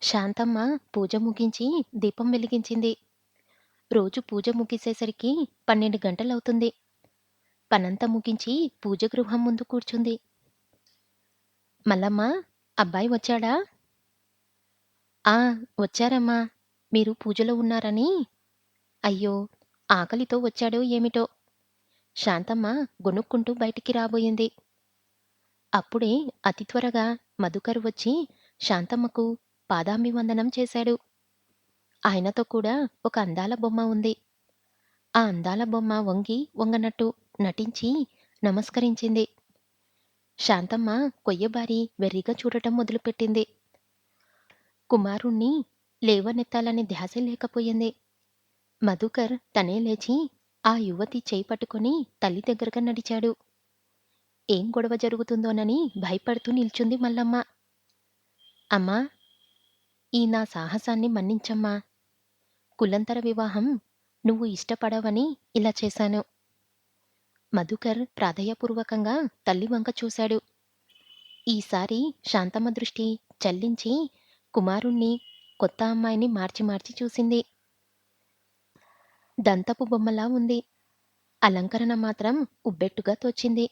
శాంతమ్మ పూజ ముగించి దీపం వెలిగించింది. రోజు పూజ ముగిసేసరికి 12 గంటలవుతుంది. పనంతా ముగించి పూజ గృహం ముందు కూర్చుంది. మల్లమ్మ, అబ్బాయి వచ్చాడా? ఆ, వచ్చారమ్మా. మీరు పూజలో ఉన్నారని. అయ్యో, ఆకలితో వచ్చాడో ఏమిటో. శాంతమ్మ గొనుక్కుంటూ బయటికి రాబోయింది. అప్పుడే అతి త్వరగా మధుకర్ వచ్చి శాంతమ్మకు పాదాభివందనం చేశాడు. ఆయనతో కూడా ఒక అందాల బొమ్మ ఉంది. ఆ అందాల బొమ్మ వంగి వంగనట్టు నటించి నమస్కరించింది. శాంతమ్మ కొయ్యబారి వెర్రిగా చూడటం మొదలుపెట్టింది. కుమారుణ్ణి లేవనెత్తాలని ధ్యాస లేకపోయింది. మధుకర్ తనే లేచి ఆ యువతి చేయి పట్టుకుని తల్లి దగ్గరగా నడిచాడు. ఏం గొడవ జరుగుతుందోనని భయపడుతూ నిల్చుంది మల్లమ్మ. అమ్మా, ఈ నా సాహసాన్ని మన్నించమ్మా. కులంతర వివాహం నువ్వు ఇష్టపడవని ఇలా చేశాను. మధుకర్ ప్రాధేయపూర్వకంగా తల్లి వంక చూశాడు. ఈసారి శాంతమ్మ దృష్టి చల్లించి కుమారుణ్ణి, కొత్త అమ్మాయిని మార్చి మార్చి చూసింది. దంతపు బొమ్మలా ఉంది. అలంకరణ మాత్రం ఉబ్బెట్టుగా తోచింది.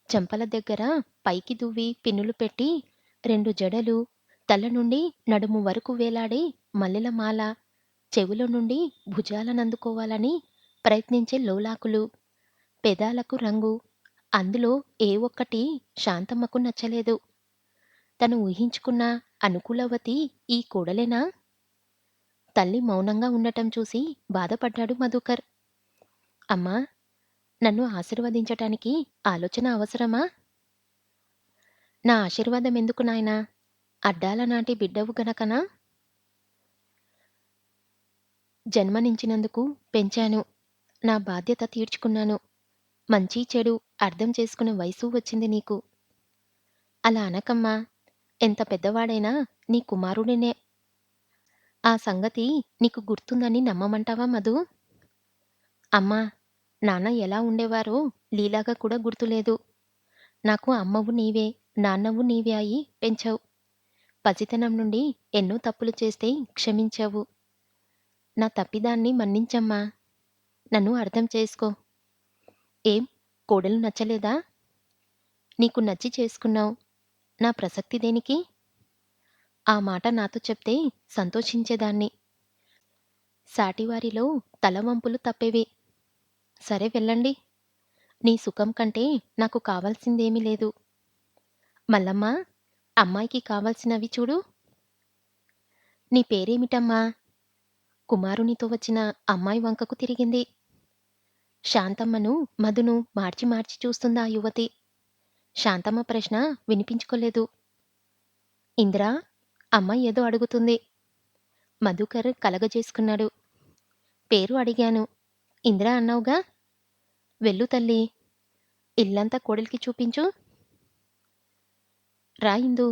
చెంపల దగ్గర పైకి దువ్వి పిన్నులు పెట్టి 2 జడలు, తల నుండి నడుము వరకు వేలాడే మల్లెల మాల, చెవుల నుండి భుజాలనందుకోవాలని ప్రయత్నించే లోలాకులు, పెదాలకు రంగు, అందులో ఏ ఒక్కటి శాంతమ్మకు నచ్చలేదు. తను ఊహించుకున్న అనుకూలవతి ఈ కోడలేనా? తల్లి మౌనంగా ఉండటం చూసి బాధపడ్డాడు మధుకర్. అమ్మా, నన్ను ఆశీర్వదించటానికి ఆలోచన అవసరమా? నా ఆశీర్వాదం ఎందుకు నాయనా? అడ్డాల నాటి బిడ్డవు గనకనా? జన్మనించినందుకు పెంచాను. నా బాధ్యత తీర్చుకున్నాను. మంచి చెడు అర్థం చేసుకునే వయసు వచ్చింది నీకు. అలా అనకమ్మా. ఎంత పెద్దవాడైనా నీ కుమారుడినే. ఆ సంగతి నీకు గుర్తుందని నమ్మమంటావా మధు? అమ్మా, నాన్న ఎలా ఉండేవారో లీలాగా కూడా గుర్తులేదు. నాకు అమ్మవు నీవే, నాన్నవు నీవే అయి పెంచావు. పసితనం నుండి ఎన్నో తప్పులు చేస్తే క్షమించావు. నా తప్పిదాన్ని మన్నించమ్మా. నన్ను అర్థం చేసుకో. ఏం, కోడలు నచ్చలేదా? నీకు నచ్చి చేసుకున్నావు. నా ప్రసక్తి దేనికి? ఆ మాట నాతో చెప్తే సంతోషించేదాన్ని. సాటివారిలో తలవంపులు తప్పేవి. సరే వెళ్ళండి. నీ సుఖం కంటే నాకు కావాల్సిందేమీ లేదు. మల్లమ్మ, అమ్మాయికి కావాల్సినవి చూడు. నీ పేరేమిటమ్మా? కుమారునితో వచ్చిన అమ్మాయి వంకకు తిరిగింది. శాంతమ్మను, మధును మార్చి మార్చి చూస్తుందా ఆ యువతి. శాంతమ్మ ప్రశ్న వినిపించుకోలేదు. ఇందిరా, అమ్మాయి ఏదో అడుగుతుంది. మధుకర్ కలగజేసుకున్నాడు. పేరు అడిగాను. ఇందిరా అన్నావుగా? వెళ్ళు తల్లి. ఇల్లంతా కోడలికి చూపించు. రా ఇందు,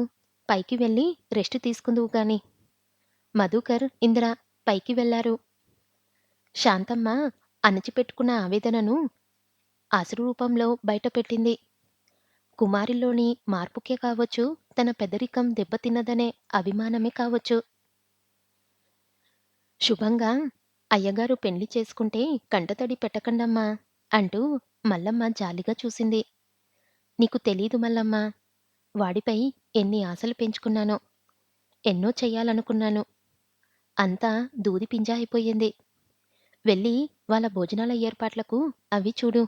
పైకి వెళ్ళి రెస్ట్ తీసుకుందువు గాని. మధుకర్, ఇందిర పైకి వెళ్లారు. శాంతమ్మ అణచిపెట్టుకున్న ఆవేదనను అశ్రురూపంలో బయటపెట్టింది. కుమారిలోని మార్పుకే కావచ్చు, తన పెదరికం దెబ్బతిన్నదనే అభిమానమే కావచ్చు. శుభంగా అయ్యగారు పెండ్లి చేసుకుంటే కంటతడి పెట్టకండమ్మా అంటూ మల్లమ్మ జాలిగా చూసింది. నీకు తెలీదు మల్లమ్మ, వాడిపై ఎన్ని ఆశలు పెంచుకున్నానో, ఎన్నో చెయ్యాలనుకున్నాను. అంతా దూది పింజా అయిపోయింది. వెళ్ళి వాళ్ళ భోజనాల ఏర్పాట్లకు అవి చూడు.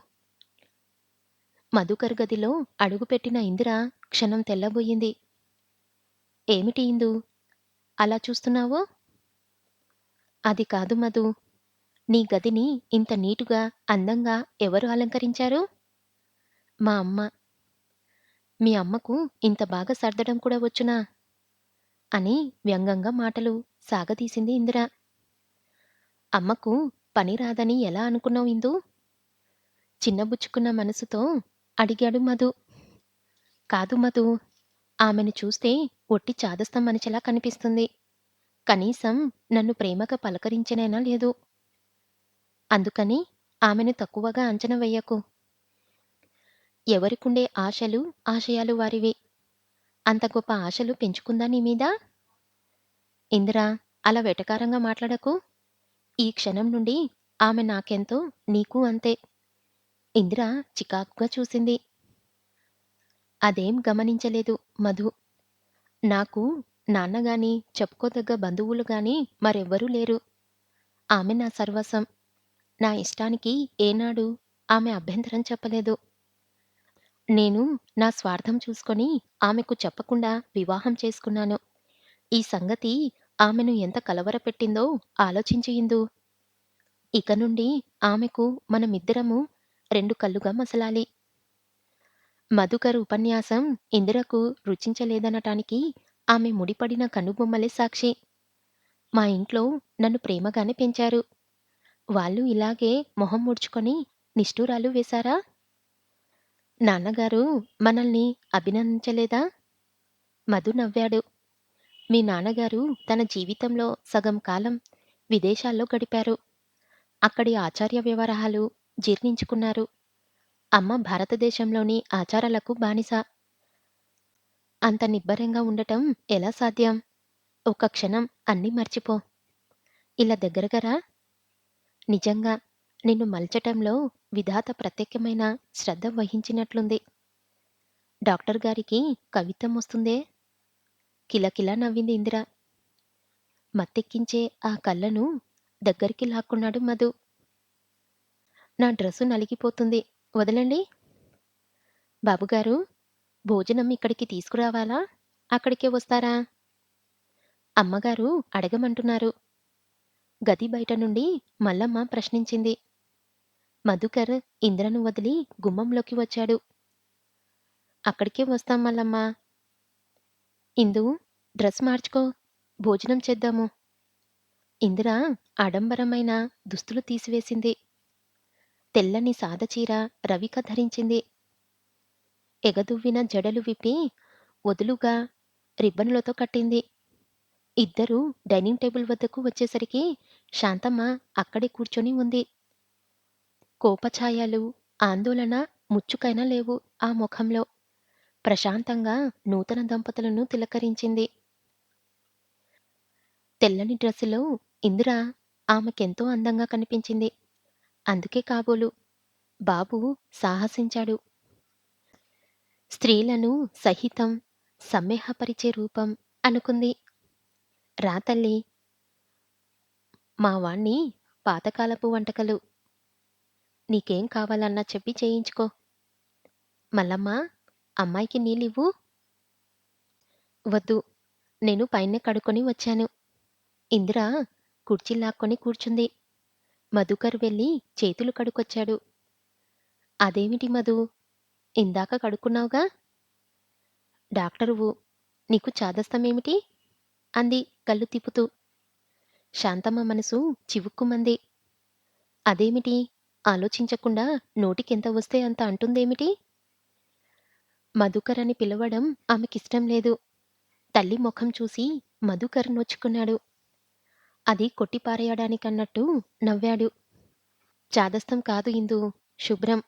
మధుకర్ గదిలో అడుగుపెట్టిన ఇందిర క్షణం తెల్లబోయింది. ఏమిటి ఇందు, అలా చూస్తున్నావు? అది కాదు మధు. నీ గదిని ఇంత నీటుగా, అందంగా ఎవరు అలంకరించారు? మా అమ్మ. మీ అమ్మకు ఇంత బాగా సర్దడం కూడా వచ్చునా? అని వ్యంగ్యంగా మాటలు సాగదీసింది ఇందిర. అమ్మకు పని రాదని ఎలా అనుకున్నావు ఇందు? చిన్నబుచ్చుకున్న మనసుతో అడిగాడు మధు. కాదు మధు, ఆమెను చూస్తే ఒట్టి చాదస్తం మనిషిలా కనిపిస్తుంది. కనీసం నన్ను ప్రేమగా పలకరించనైనా లేదు. అందుకని ఆమెను తక్కువగా అంచనా వెయ్యకు. ఎవరికుండే ఆశలు, ఆశయాలు వారివి. అంత గొప్ప ఆశలు పెంచుకుందా నీ మీద? ఇందిరా, అలా వెటకారంగా మాట్లాడకు. ఈ క్షణం నుండి ఆమె నాకెంతో నీకు అంతే. ఇందిర చికాకుగా చూసింది. అదేం గమనించలేదు మధు. నాకు నాన్నగాని, చెప్పుకోదగ్గ బంధువులు గాని మరెవ్వరూ లేరు. ఆమె నా సర్వస్వం. నా ఇష్టానికి ఏనాడు ఆమె అభ్యంతరం చెప్పలేదు. నేను నా స్వార్థం చూసుకొని ఆమెకు చెప్పకుండా వివాహం చేసుకున్నాను. ఈ సంగతి ఆమెను ఎంత కలవరపెట్టిందో ఆలోచించు ఇందూ. ఇక నుండి ఆమెకు మనమిద్దరము రెండు కళ్ళుగా మసలాలి. మధుకర్ ఉపన్యాసం ఇందిరకు రుచించలేదనటానికి ఆమె ముడిపడిన కనుబొమ్మలే సాక్షి. మా ఇంట్లో నన్ను ప్రేమగానే పెంచారు. వాళ్ళు ఇలాగే మొహం ముడుచుకొని నిష్ఠూరాలు వేశారా? నాన్నగారు మనల్ని అభినందించలేదా? మధు నవ్వాడు. మీ నాన్నగారు తన జీవితంలో సగం కాలం విదేశాల్లో గడిపారు. అక్కడి ఆచార్య వ్యవహారాలు జీర్ణించుకున్నారు. అమ్మ భారతదేశంలోని ఆచారాలకు బానిస. అంత నిబ్బరంగా ఉండటం ఎలా సాధ్యం? ఒక్క క్షణం అన్నీ మర్చిపో. ఇలా దగ్గరగా రా. నిజంగా నిన్ను మలచటంలో విధాత ప్రత్యేకమైన శ్రద్ధ వహించినట్లుంది. డాక్టర్ గారికి కవిత్వం వస్తుందే? కిలకిలా నవ్వింది ఇందిర. మత్తెక్కించే ఆ కళ్ళను దగ్గరికి లాక్కున్నాడు మధు. నా డ్రెస్సు నలిగిపోతుంది, వదలండి. బాబుగారు, భోజనం ఇక్కడికి తీసుకురావాలా? అక్కడికే వస్తారా? అమ్మగారు అడగమంటున్నారు. గది బయట నుండి మల్లమ్మ ప్రశ్నించింది. మధుకర్ ఇంద్రను వదిలి గుమ్మంలోకి వచ్చాడు. అక్కడికే వస్తాం మల్లమ్మ. ఇందు, డ్రెస్ మార్చుకో, భోజనం చేద్దాము. ఇందిర ఆడంబరమైన దుస్తులు తీసివేసింది. తెల్లని సాదచీర రవిక ధరించింది. ఎగదువ్విన జడలు విప్పి వదులుగా రిబ్బనులతో కట్టింది. ఇద్దరూ డైనింగ్ టేబుల్ వద్దకు వచ్చేసరికి శాంతమ్మ అక్కడే కూర్చొని ఉంది. కోపఛాయలు, ఆందోళన ముచ్చుకైనా లేవు ఆ ముఖంలో. ప్రశాంతంగా నూతన దంపతులను తిలకరించింది. తెల్లని డ్రెస్సులో ఇందిర ఆమెకెంతో అందంగా కనిపించింది. అందుకే కాబోలు బాబు సాహసించాడు. స్త్రీలను సహితం సమ్మేహపరిచే రూపం అనుకుంది. రా తల్లి, మా వాణ్ణి పాతకాలపు వంటకాలు నీకేం కావాలన్నా చెప్పి చేయించుకో. మల్లమ్మ, అమ్మాయికి నీళ్ళివ్వు. వద్దు, నేను పైనే కడుక్కొని వచ్చాను. ఇందిర కుర్చీ లాక్కొని కూర్చుంది. మధుకర్ వెళ్ళి చేతులు కడుకొచ్చాడు. అదేమిటి మధు, ఇందాక కడుక్కున్నావుగా? డాక్టరువు, నీకు చాదస్తమేమిటి? అంది కళ్ళు తిప్పుతూ. శాంతమ్మ మనసు చివుక్కుమంది. అదేమిటి, ఆలోచించకుండా నోటికెంత వస్తే అంత అంటుందేమిటి? మధుకర్ అని పిలవడం ఆమెకిష్టం లేదు. తల్లి ముఖం చూసి మధుకర్ నొచ్చుకున్నాడు. అది కొట్టిపారేయడానికన్నట్టు నవ్వాడు. చాదస్తం కాదు ఇందు, శుభ్రం.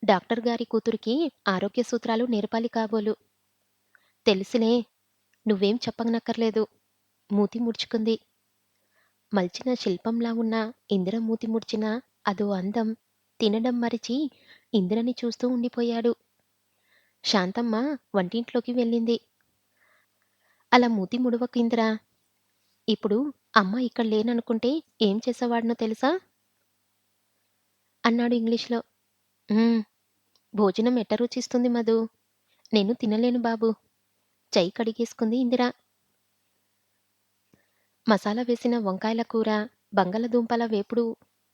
డాక్టర్ గారి కూతురికి ఆరోగ్య సూత్రాలు నేర్పాలి కాబోలు. తెలుసులే, నువ్వేం చెప్పనక్కర్లేదు. మూతి ముడుచుకుంది. మల్చిన శిల్పంలా ఉన్న ఇందిర మూతి ముడిచిన అదో అందం. తినడం మరిచి ఇందిరని చూస్తూ ఉండిపోయాడు. శాంతమ్మ వంటింట్లోకి వెళ్ళింది. అలా మూతి ముడవకు ఇందిరా. ఇప్పుడు అమ్మ ఇక్కడ లేననుకుంటే ఏం చేసేవాడినో తెలుసా? అన్నాడు ఇంగ్లీష్లో. భోజనం ఎట్ట రుచిస్తుంది మధు. నేను తినలేను బాబు. చెయ్యి కడిగేసుకుంది ఇందిర. మసాలా వేసిన వంకాయల కూర, బంగాళదుంపల వేపుడు,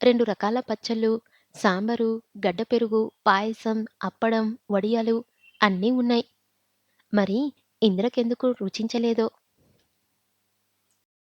2 రకాల పచ్చళ్ళు, సాంబారు, గడ్డ పెరుగు, పాయసం, అప్పడం, వడియాలు అన్నీ ఉన్నాయి. మరి ఇందిరకెందుకు రుచించలేదో